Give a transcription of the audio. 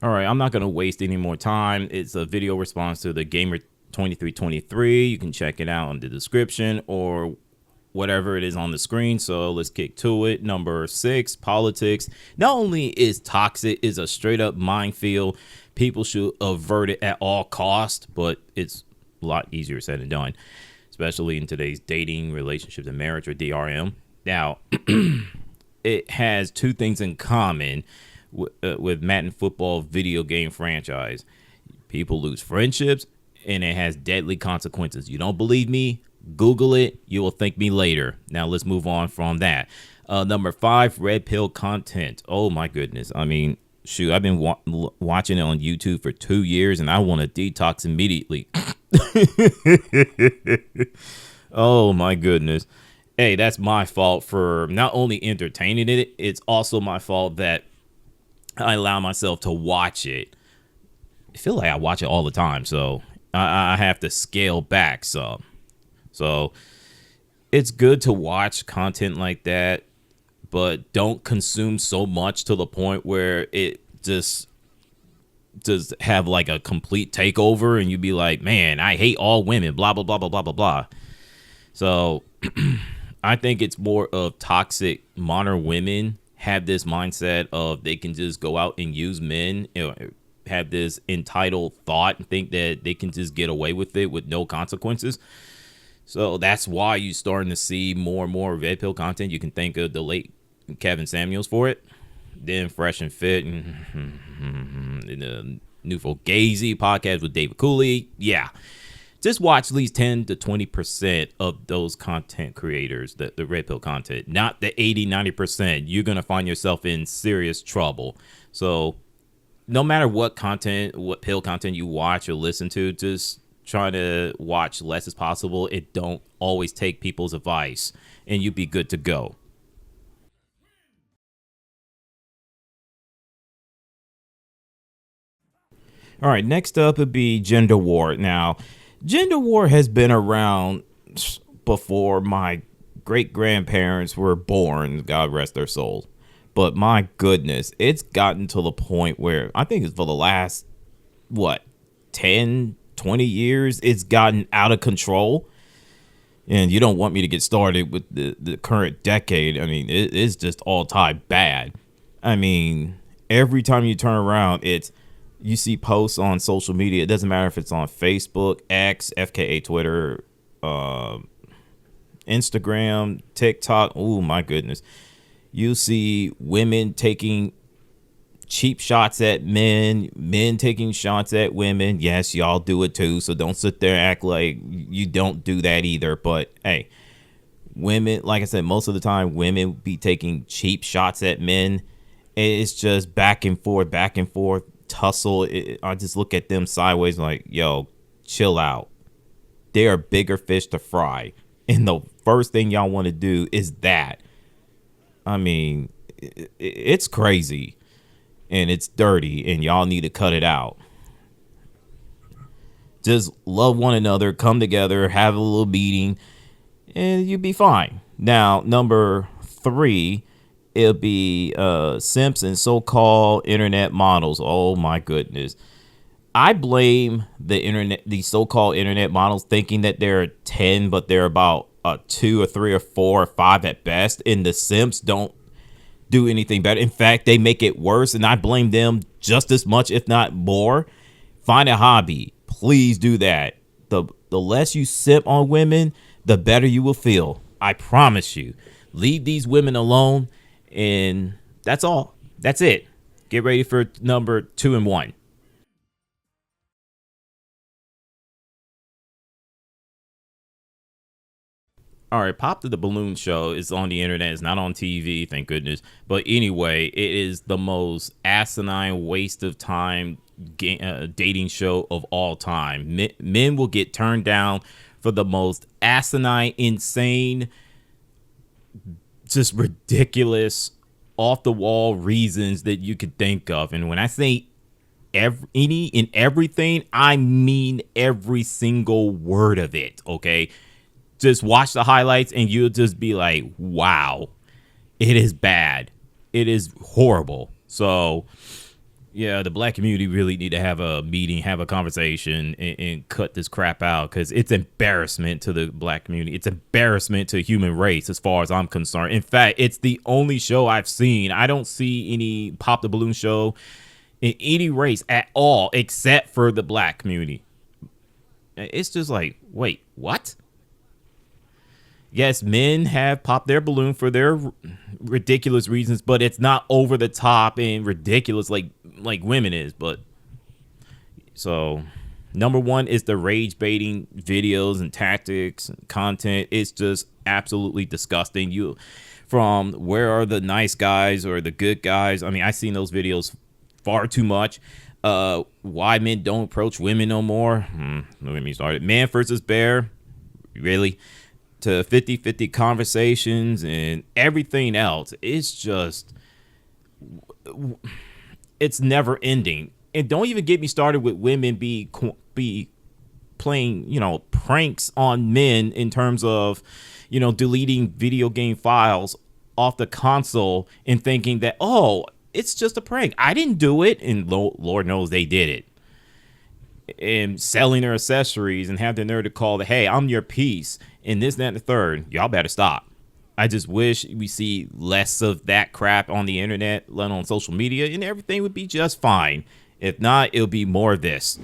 All right, I'm not going to waste any more time. It's a video response to the Gamer 2323. You can check it out in the description or whatever it is on the screen. So let's kick to it. Number 6, politics. Not only is toxic, is a straight up minefield. People should avert it at all costs, but it's a lot easier said than done, especially in today's dating, relationships, and marriage, or DRM. Now, it has two things in common with Madden football video game franchise. People lose friendships, and it has deadly consequences. You don't believe me? Google it. You will thank me later. Now let's move on from that. Number 5, red pill content. Oh my goodness. I mean, shoot, I've been watching it on YouTube for 2 years, and I want to detox immediately. Oh my goodness. Hey, that's my fault for not only entertaining it, it's also my fault that I allow myself to watch it. I feel like I watch it all the time, so I have to scale back some. So it's good to watch content like that, but don't consume so much to the point where it just have like a complete takeover and you be like, man, I hate all women, blah, blah, blah, blah, blah, blah, blah. So I think it's more of toxic modern women have this mindset of they can just go out and use men, have this entitled thought and think that they can just get away with it with no consequences. So that's why you're starting to see more and more red pill content. You can think of the late Kevin Samuels for it. Then Fresh and Fit and the New Gazy podcast with David Cooley. Yeah. Just watch at least 10 to 20% of those content creators, the red pill content, not the 80-90%. You're going to find yourself in serious trouble. So no matter what content, what pill content you watch or listen to, just try to watch less as possible. It don't always take people's advice and you'd be good to go. All right, next up would be gender war. Now, gender war has been around before my great grandparents were born, God rest their souls. But my goodness, it's gotten to the point where I think it's for the last, what, 10, 20 years, it's gotten out of control. And you don't want me to get started with the current decade. I mean, it's just all time bad. I mean, every time you turn around, you see posts on social media. It doesn't matter if it's on Facebook, X, FKA Twitter, Instagram, TikTok. Oh my goodness. You see women taking cheap shots at men, men taking shots at women. Yes, y'all do it too. So don't sit there and act like you don't do that either. But hey, women, like I said, most of the time women be taking cheap shots at men. It's just back and forth, tussle. I just look at them sideways like, yo, chill out. They are bigger fish to fry. And the first thing y'all want to do is that. I mean, it's crazy and it's dirty and y'all need to cut it out. Just love one another, come together, have a little meeting, and you'll be fine. Now, number 3, it'll be simps and so-called internet models. Oh my goodness. I blame the so-called internet models thinking that they're 10, but they're about 2 or 3 or 4 or 5 at best. And the simps don't do anything better. In fact, they make it worse. And I blame them just as much, if not more. Find a hobby. Please do that. The less you simp on women, the better you will feel. I promise you. Leave these women alone. And that's all. That's it. Get ready for number 2 and 1. All right, Pop to the Balloon show is on the internet. It's not on TV, thank goodness. But anyway, it is the most asinine waste of time dating show of all time. Men will get turned down for the most asinine, insane, just ridiculous, off the wall reasons that you could think of. And when I say any and everything, I mean every single word of it. Okay. Just watch the highlights and you'll just be like, wow, it is bad. It is horrible. So Yeah, the black community really need to have a meeting, have a conversation, and cut this crap out, because it's embarrassment to the black community. It's embarrassment to human race as far as I'm concerned. In fact, it's the only show I've seen. I don't see any Pop the Balloon show in any race at all except for the black community. It's just like, wait, what? Yes, men have popped their balloon for their ridiculous reasons, but it's not over the top and ridiculous like women is. But so number one is the rage baiting videos and tactics and content. It's just absolutely disgusting. You from where are the nice guys or the good guys? I mean, I've seen those videos far too much. Why men don't approach women no more. Don't get me started. Man versus bear. Really? To 50-50 conversations and everything else. It's just, it's never ending. And don't even get me started with women be playing, pranks on men in terms of, deleting video game files off the console and thinking that, oh, it's just a prank. I didn't do it. And Lord knows they did it. And selling their accessories and have the nerve to call the, hey, I'm your piece, and this, that, and the third. Y'all better stop. I just wish we see less of that crap on the internet, let alone social media, and everything would be just fine. If not, it'll be more of this.